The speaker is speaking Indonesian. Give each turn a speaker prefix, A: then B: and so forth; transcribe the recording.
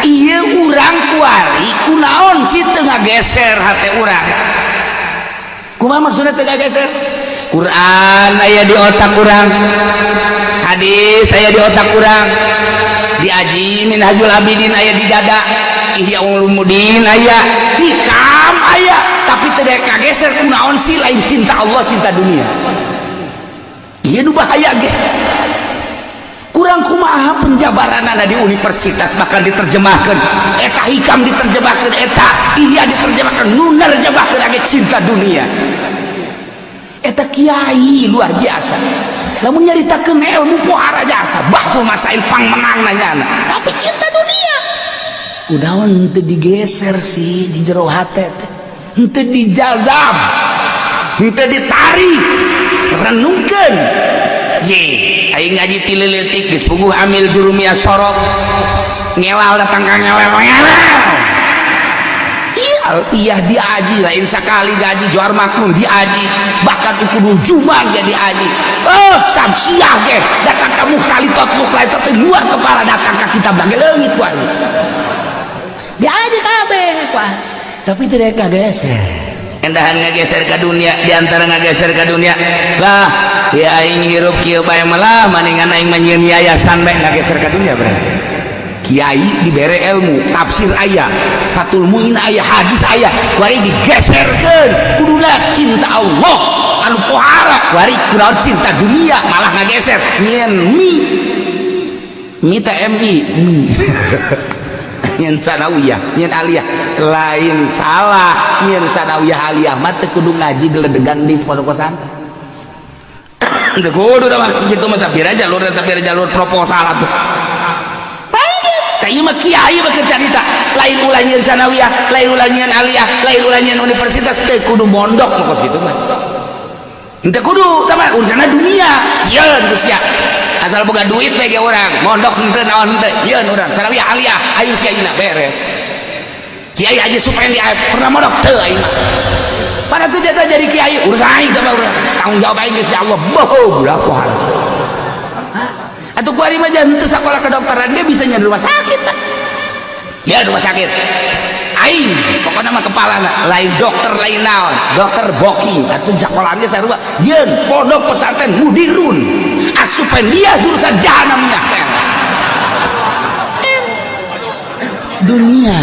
A: iya urang kuari kunaon si tengah geser hati urang kumaha maksudnya tengah geser Quran aya di otak urang hadis aya di otak urang diaji Minhajul Abidin aya di dada Ihya Ulumuddin aya hikam aya tapi teu kageser kunaon sih lain cinta Allah cinta dunia ieu nu bahaya ge kurang kumaha penjabaranana di universitas bahkan diterjemahkan eta hikam diterjemahkan eta Ihya diterjemahkan nu nerjemahkeun age cinta dunia eta kiai luar biasa lamun nyaritakeun ilmu pohara jasa bahtul masail pangmenang nanyana tapi cinta dunia udahan henteu digeser sih di jero hate teh henteu dijazam henteu ditarik renungkeun je aing ngaji ti leuletik geus puguh amil jurumiyah sorok ngelal datang ka ngelal iya diaji lain sekali gaji johar makmum diaji bahkan ukudu jumang jadi aji samsiah ge datang ka mukhtalitot luar kepala datang ka kitab bagi leungit kuat diaji kabeh kuat tapi tidak kageser endahan ngageser ka dunia diantara ngageser ka dunia lah ya aing hirup kieu bae melah maningan aing manyeun yayasan bae ngageser ka dunia berarti kiai dibere ilmu tafsir ayat fatul muin ayat hadis ayat wari digeserkeun kuduna cinta Allah anu pohara wari kunaon cinta dunia malah ngageser nyen mi teh mi nyen sanawiyah nyen aliyah lain salah nyen sanawiyah aliyah mah teu kudu ngaji geledegan di pondok pesantren teu kudu mah kitu mah sapira jalur proposal atuh ieu mah kiai mah cerita lain ulah nyeun sanawiyah lain ulah nyeun aliyah lain ulah nyeun universitas teu kudu mondok mah kos kitu mah teu kudu tah mah urusanna dunia yeun geus ya asal boga duit we ge urang mondok henteu naon henteu yeun urang sanawiyah aliyah aing kiaina beres kiai aja supaya dia pernah mondok teu aing mah pada tuh dia jadi kiai urusan aing tah urang tanggung jawab aing geus di Allah boh budak pohara atau kuari mah jangan sekolah kedokteran dia bisa nyari rumah sakit kan? Ya rumah sakit aing pokoknya mah kepala lain dokter lain naon dokter booking atau sekolahnya sarua yeun pondok pesantren mudirun asupan dia jurusan jahanamnya dunia